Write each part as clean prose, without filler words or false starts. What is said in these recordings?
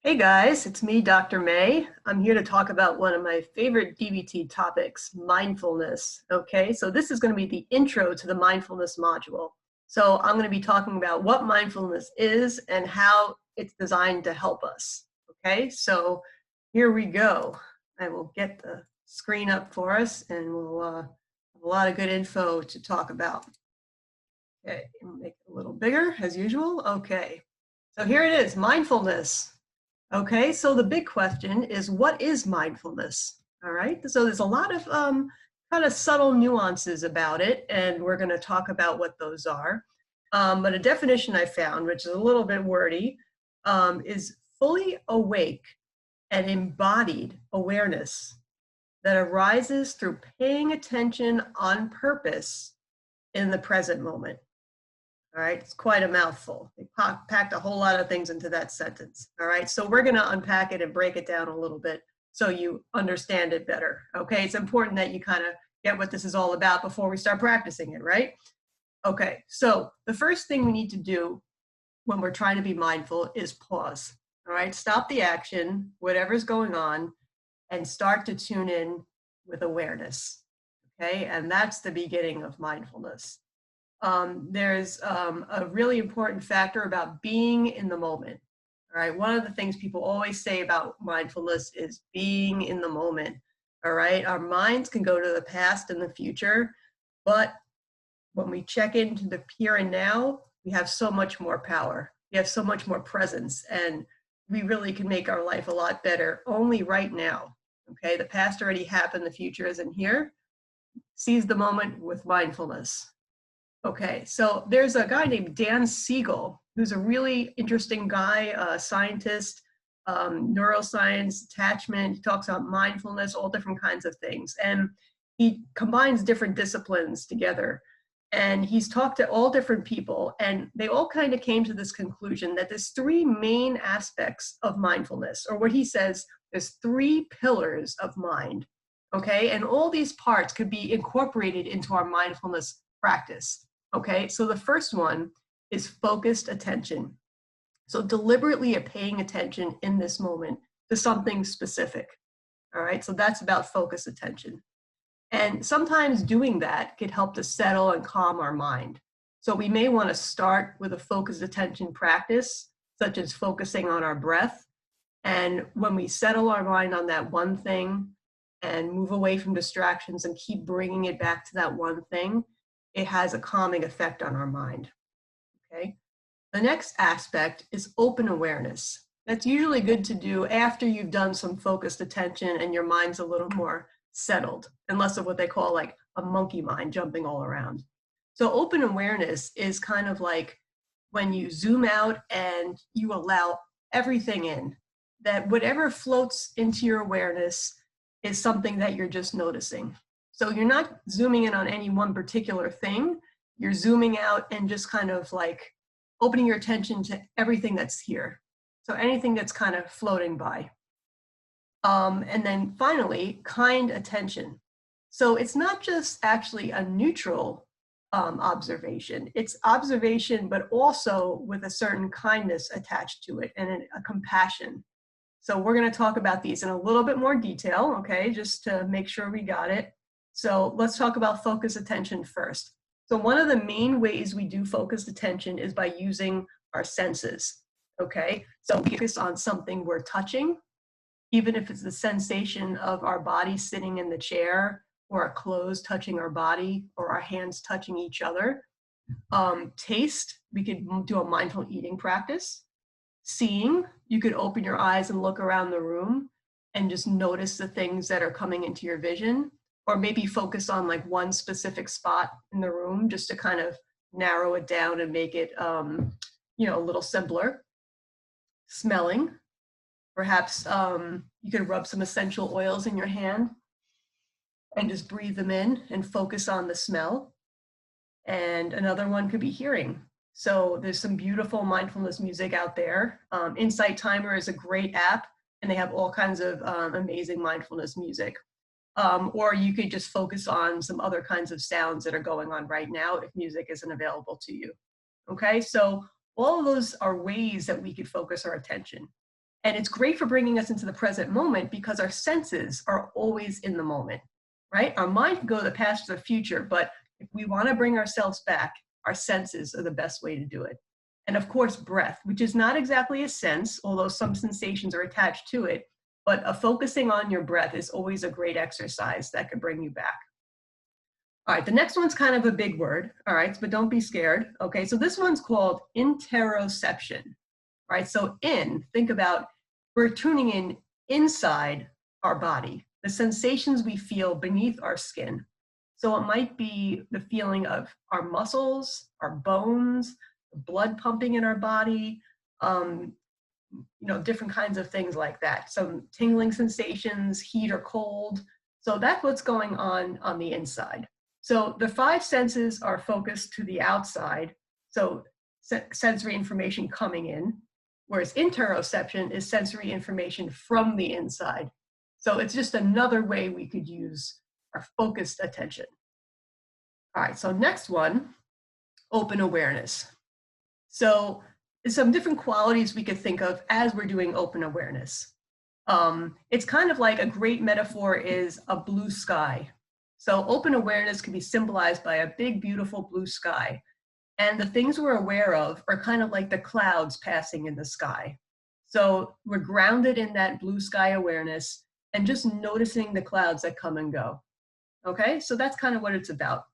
Hey guys, it's me, Dr. May. I'm here to talk about one of my favorite DBT topics, mindfulness. Okay, so this is going to be the intro to the mindfulness module. So I'm going to be talking about what mindfulness is and how it's designed to help us. Okay, so here we go. I will get the screen up for us and we'll have a lot of good info to talk about. Okay, make it a little bigger as usual. Okay, so here it is, mindfulness. Okay, so the big question is, what is mindfulness? All right, so there's a lot of kind of subtle nuances about it, and we're going to talk about what those are. But a definition I found, which is a little bit wordy, is fully awake and embodied awareness that arises through paying attention on purpose in the present moment. All right, it's quite a mouthful. They packed a whole lot of things into that sentence. All right, so we're going to unpack it and break it down a little bit so you understand it better. Okay, it's important that you kind of get what this is all about before we start practicing it, right? Okay, so the first thing we need to do when we're trying to be mindful is pause. All right, stop the action, whatever's going on, and start to tune in with awareness. Okay, and that's the beginning of mindfulness. There's a really important factor about being in the moment. All right. One of the things people always say about mindfulness is being in the moment. All right. Our minds can go to the past and the future, but when we check into the here and now, we have so much more power. We have so much more presence, and we really can make our life a lot better only right now. Okay. The past already happened. The future isn't here. Seize the moment with mindfulness. Okay, so there's a guy named Dan Siegel, who's a really interesting guy, scientist, neuroscience, attachment. He talks about mindfulness, all different kinds of things. And he combines different disciplines together. And he's talked to all different people, and they all kind of came to this conclusion that there's three main aspects of mindfulness, or what he says, there's three pillars of mind. Okay, and all these parts could be incorporated into our mindfulness practice. Okay, so the first one is focused attention. So deliberately paying attention in this moment to something specific. All right, so that's about focused attention. And sometimes doing that could help to settle and calm our mind. So we may want to start with a focused attention practice, such as focusing on our breath. And when we settle our mind on that one thing and move away from distractions and keep bringing it back to that one thing, it has a calming effect on our mind. Okay. The next aspect is open awareness. That's usually good to do after you've done some focused attention and your mind's a little more settled, and less of what they call like a monkey mind jumping all around. So open awareness is kind of like when you zoom out and you allow everything in, that whatever floats into your awareness is something that you're just noticing. So you're not zooming in on any one particular thing. You're zooming out and just kind of like opening your attention to everything that's here. So anything that's kind of floating by. And then finally, kind attention. So it's not just actually a neutral observation. It's observation, but also with a certain kindness attached to it and a compassion. So we're going to talk about these in a little bit more detail, okay, just to make sure we got it. So let's talk about focused attention first. So one of the main ways we do focused attention is by using our senses, okay? So we focus on something we're touching, even if it's the sensation of our body sitting in the chair, or our clothes touching our body, or our hands touching each other. Taste, we could do a mindful eating practice. Seeing, you could open your eyes and look around the room and just notice the things that are coming into your vision, or maybe focus on like one specific spot in the room just to kind of narrow it down and make it, a little simpler. Smelling, perhaps you could rub some essential oils in your hand and just breathe them in and focus on the smell. And another one could be hearing. So there's some beautiful mindfulness music out there. Insight Timer is a great app, and they have all kinds of amazing mindfulness music. Or you could just focus on some other kinds of sounds that are going on right now if music isn't available to you. Okay, so all of those are ways that we could focus our attention. And it's great for bringing us into the present moment because our senses are always in the moment, right? Our mind can go to the past or the future, but if we want to bring ourselves back, our senses are the best way to do it. And of course, breath, which is not exactly a sense, although some sensations are attached to it, but focusing on your breath is always a great exercise that could bring you back. All right, the next one's kind of a big word, all right, but don't be scared. Okay, so this one's called interoception, right? So think about, we're tuning in inside our body, the sensations we feel beneath our skin. So it might be the feeling of our muscles, our bones, blood pumping in our body, different kinds of things like that. Some tingling sensations, heat or cold. So that's what's going on the inside. So the 5 senses are focused to the outside. So sensory information coming in, whereas interoception is sensory information from the inside. So it's just another way we could use our focused attention. All right, so next one, open awareness. So some different qualities we could think of as we're doing open awareness. It's kind of like a great metaphor is a blue sky. So open awareness can be symbolized by a big, beautiful blue sky. And the things we're aware of are kind of like the clouds passing in the sky. So we're grounded in that blue sky awareness and just noticing the clouds that come and go. Okay, so that's kind of what it's about.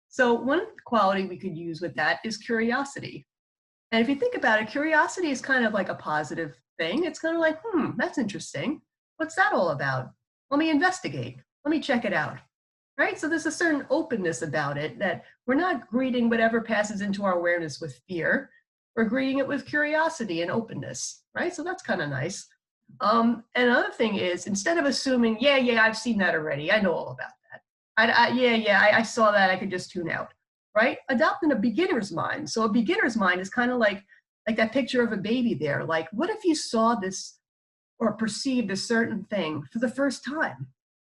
So one quality we could use with that is curiosity. And if you think about it, curiosity is kind of like a positive thing. It's kind of like, that's interesting. What's that all about? Let me investigate. Let me check it out. Right? So there's a certain openness about it that we're not greeting whatever passes into our awareness with fear. We're greeting it with curiosity and openness. Right? So that's kind of nice. And another thing is, instead of assuming, yeah, I've seen that already. I know all about that. I saw that. I could just tune out. Right? Adopting a beginner's mind. So a beginner's mind is kind of like that picture of a baby there. Like, what if you saw this or perceived a certain thing for the first time?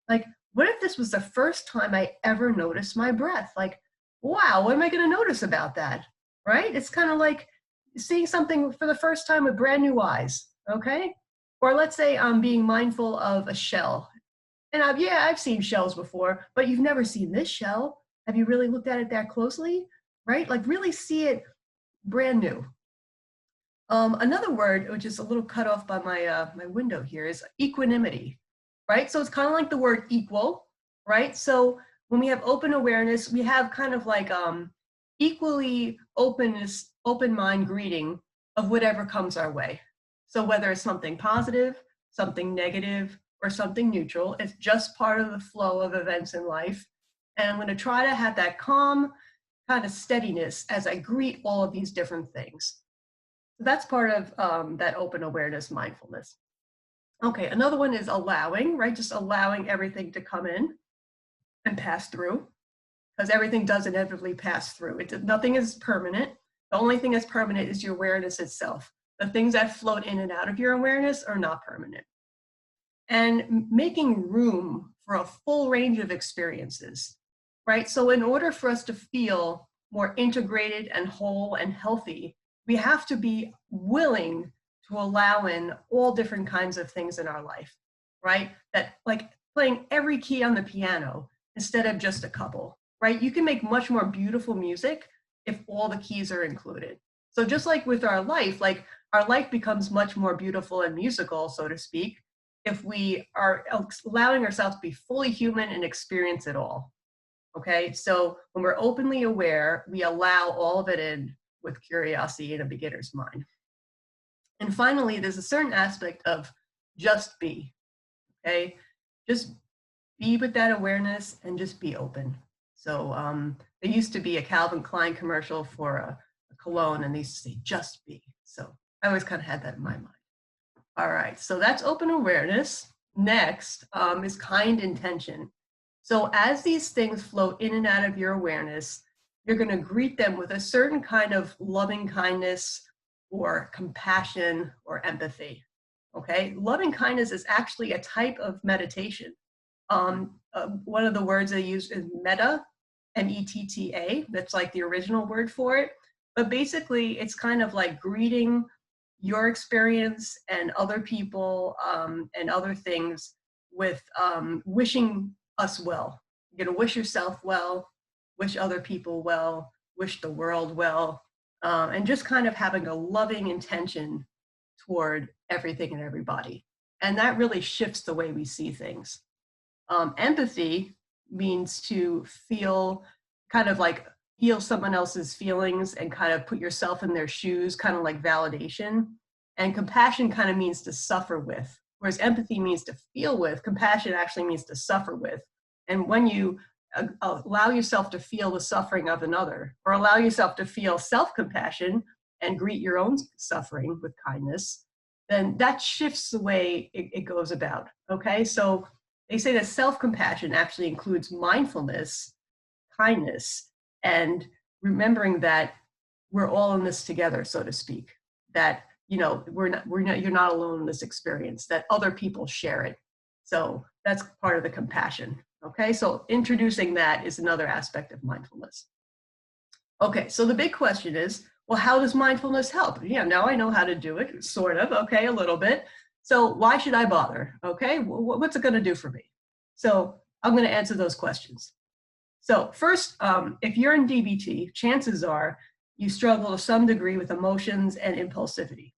Like, what if this was the first time I ever noticed my breath? Like, wow, what am I going to notice about that? Right? It's kind of like seeing something for the first time with brand new eyes. Okay? Or let's say I'm being mindful of a shell. And I've seen shells before, but you've never seen this shell. Have you really looked at it that closely? Right? Like really see it brand new. Another word, which is a little cut off by my window here, is equanimity. Right? So it's kind of like the word equal, right? So when we have open awareness, we have kind of like equally open mind greeting of whatever comes our way. So whether it's something positive, something negative, or something neutral, it's just part of the flow of events in life. And I'm going to try to have that calm kind of steadiness as I greet all of these different things. So that's part of that open awareness mindfulness. Okay, another one is allowing, right? Just allowing everything to come in and pass through, because everything does inevitably pass through. Nothing is permanent. The only thing that's permanent is your awareness itself. The things that float in and out of your awareness are not permanent. And making room for a full range of experiences, right? So in order for us to feel more integrated and whole and healthy, we have to be willing to allow in all different kinds of things in our life, right? That like playing every key on the piano instead of just a couple, right? You can make much more beautiful music if all the keys are included. So just like with our life becomes much more beautiful and musical, so to speak, if we are allowing ourselves to be fully human and experience it all, okay? So when we're openly aware, we allow all of it in with curiosity in a beginner's mind. And finally, there's a certain aspect of just be, okay? Just be with that awareness and just be open. So there used to be a Calvin Klein commercial for a cologne, and they used to say, just be. So I always kind of had that in my mind. All right, so that's open awareness. Next is kind intention. So as these things flow in and out of your awareness, you're going to greet them with a certain kind of loving kindness or compassion or empathy. Okay, loving kindness is actually a type of meditation. One of the words I use is metta, M-E-T-T-A. That's like the original word for it. But basically, it's kind of like greeting your experience and other people and other things with wishing us well. You're going to wish yourself well, wish other people well, wish the world well, and just kind of having a loving intention toward everything and everybody. And that really shifts the way we see things. Empathy means to feel kind of like feel someone else's feelings and kind of put yourself in their shoes, kind of like validation. And compassion kind of means to suffer with, whereas empathy means to feel with. Compassion actually means to suffer with. And when you allow yourself to feel the suffering of another, or allow yourself to feel self-compassion and greet your own suffering with kindness, then that shifts the way it goes about. Okay, so they say that self-compassion actually includes mindfulness, kindness, and remembering that we're all in this together, so to speak. That you're not alone in this experience. That other people share it. So that's part of the compassion. Okay, so introducing that is another aspect of mindfulness. Okay, so the big question is, well, how does mindfulness help? Yeah, now I know how to do it, sort of. Okay, a little bit. So why should I bother? Okay, what's it going to do for me? So I'm going to answer those questions. So first, if you're in DBT, chances are you struggle to some degree with emotions and impulsivity.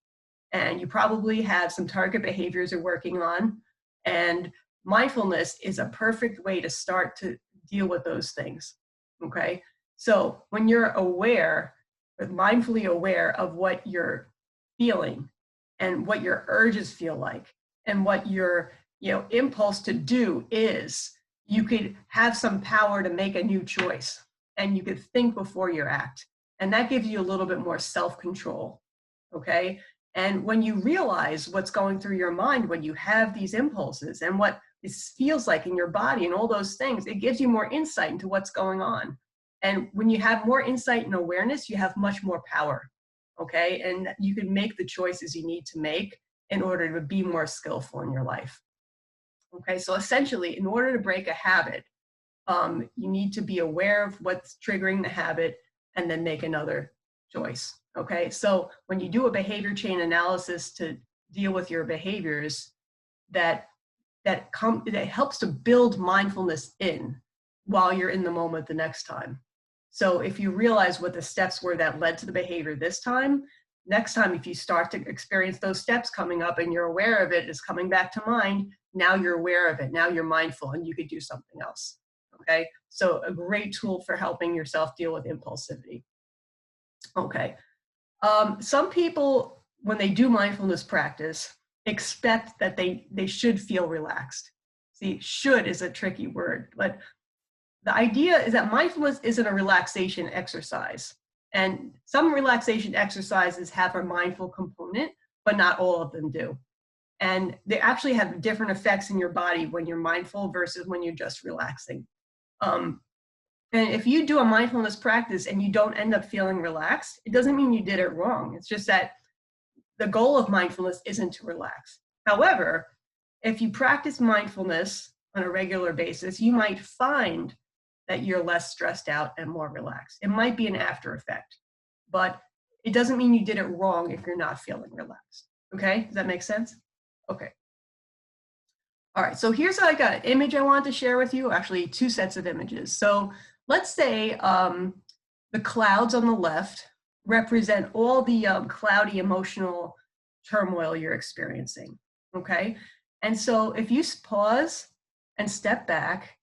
And you probably have some target behaviors you're working on. And mindfulness is a perfect way to start to deal with those things. Okay, so when you're aware, mindfully aware of what you're feeling and what your urges feel like and what your impulse to do is, you could have some power to make a new choice, and you could think before you act, and that gives you a little bit more self-control. Okay, and when you realize what's going through your mind when you have these impulses and what it feels like in your body and all those things, it gives you more insight into what's going on. And when you have more insight and awareness, you have much more power. Okay, and you can make the choices you need to make in order to be more skillful in your life. Okay, so essentially, in order to break a habit, you need to be aware of what's triggering the habit and then make another choice. Okay, so when you do a behavior chain analysis to deal with your behaviors, that helps to build mindfulness in while you're in the moment the next time. So if you realize what the steps were that led to the behavior this time, next time, if you start to experience those steps coming up and you're aware of it, it's coming back to mind, now you're aware of it, now you're mindful, and you could do something else. Okay, so a great tool for helping yourself deal with impulsivity. Okay, some people, when they do mindfulness practice, expect that they should feel relaxed. See, should is a tricky word, but the idea is that mindfulness isn't a relaxation exercise. And some relaxation exercises have a mindful component, but not all of them do. And they actually have different effects in your body when you're mindful versus when you're just relaxing. And if you do a mindfulness practice and you don't end up feeling relaxed, it doesn't mean you did it wrong. It's just that the goal of mindfulness isn't to relax. However, if you practice mindfulness on a regular basis, you might find that you're less stressed out and more relaxed. It might be an after effect, but it doesn't mean you did it wrong if you're not feeling relaxed. Okay, does that make sense? Okay. All right, so here's like an image I want to share with you, actually two sets of images. So let's say the clouds on the left represent all the cloudy emotional turmoil you're experiencing, okay? And so if you pause and step back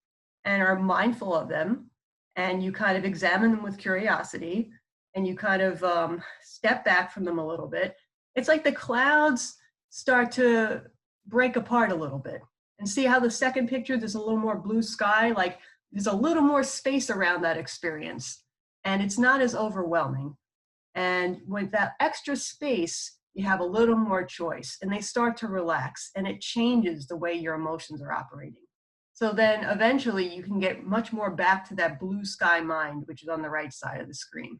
and are mindful of them, and you kind of examine them with curiosity, and you kind of step back from them a little bit, it's like the clouds start to break apart a little bit. And see how the second picture, there's a little more blue sky, like there's a little more space around that experience, and it's not as overwhelming. And with that extra space, you have a little more choice, and they start to relax, and it changes the way your emotions are operating. So then eventually you can get much more back to that blue sky mind, which is on the right side of the screen.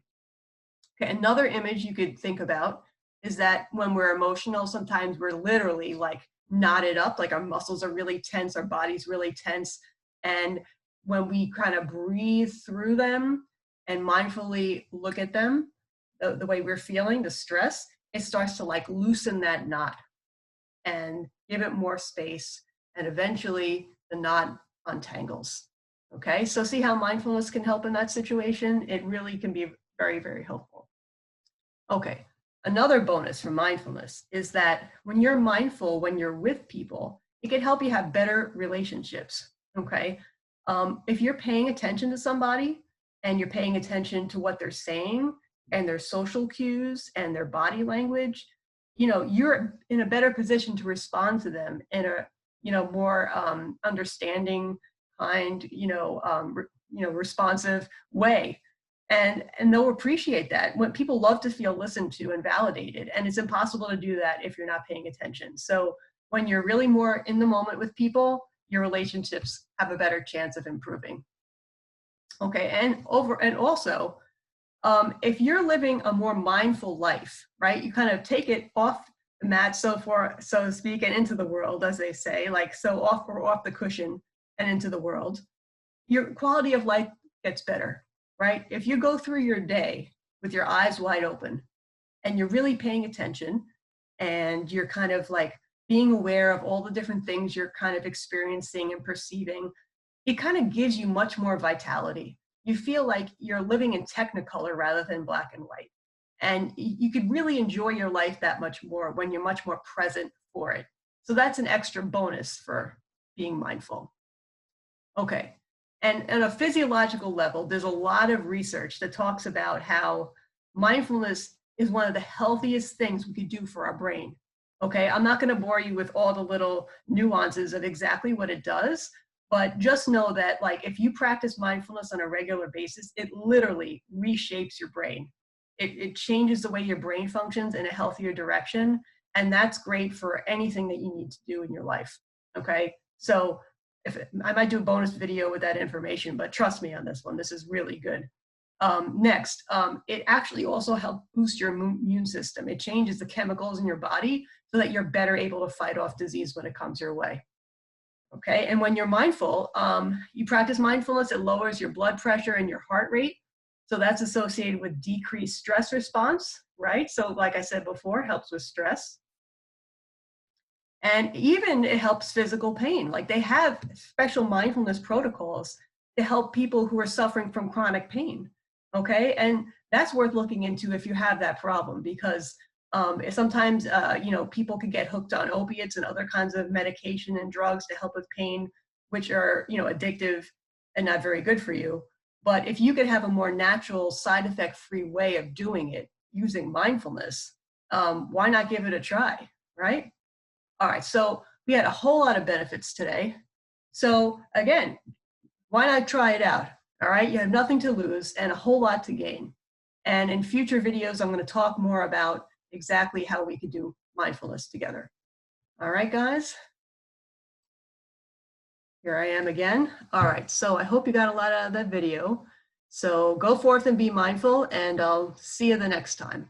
Okay, another image you could think about is that when we're emotional, sometimes we're literally like knotted up, like our muscles are really tense, our body's really tense. And when we kind of breathe through them and mindfully look at them, the way we're feeling, the stress, it starts to like loosen that knot and give it more space, and eventually the knot untangles. Okay, so see how mindfulness can help in that situation? It really can be very, very helpful. Okay, another bonus for mindfulness is that when you're mindful, when you're with people, it can help you have better relationships. Okay, if you're paying attention to somebody and you're paying attention to what they're saying and their social cues and their body language, you know, you're in a better position to respond to them in a, you know, more understanding, kind, responsive way. And they'll appreciate that. When people love to feel listened to and validated, and it's impossible to do that if you're not paying attention. So when you're really more in the moment with people, your relationships have a better chance of improving. Okay, and also, if you're living a more mindful life, right? You kind of take it off the mat, so to speak, and into the world, as they say, like so off the cushion and into the world. Your quality of life gets better, right? If you go through your day with your eyes wide open and you're really paying attention and you're kind of like being aware of all the different things you're kind of experiencing and perceiving, it kind of gives you much more vitality. You feel like you're living in technicolor rather than black and white. And you could really enjoy your life that much more when you're much more present for it. So that's an extra bonus for being mindful. Okay. And on a physiological level, there's a lot of research that talks about how mindfulness is one of the healthiest things we could do for our brain. Okay, I'm not going to bore you with all the little nuances of exactly what it does, but just know that like if you practice mindfulness on a regular basis, it literally reshapes your brain. It changes the way your brain functions in a healthier direction, and that's great for anything that you need to do in your life. Okay, so I might do a bonus video with that information, but trust me on this one, this is really good. Next, it actually also helps boost your immune system. It changes the chemicals in your body so that you're better able to fight off disease when it comes your way. Okay, and when you're mindful, you practice mindfulness, it lowers your blood pressure and your heart rate. So that's associated with decreased stress response, right? So like I said before, it helps with stress. And even it helps physical pain. Like they have special mindfulness protocols to help people who are suffering from chronic pain. Okay, and that's worth looking into if you have that problem, because sometimes people can get hooked on opiates and other kinds of medication and drugs to help with pain, which are addictive and not very good for you. But if you could have a more natural, side effect free way of doing it using mindfulness, why not give it a try, right? All right, so we had a whole lot of benefits today. So again, why not try it out? All right, you have nothing to lose and a whole lot to gain. And in future videos, I'm going to talk more about exactly how we could do mindfulness together. All right, guys. Here I am again. All right, so I hope you got a lot out of that video. So go forth and be mindful, and I'll see you the next time.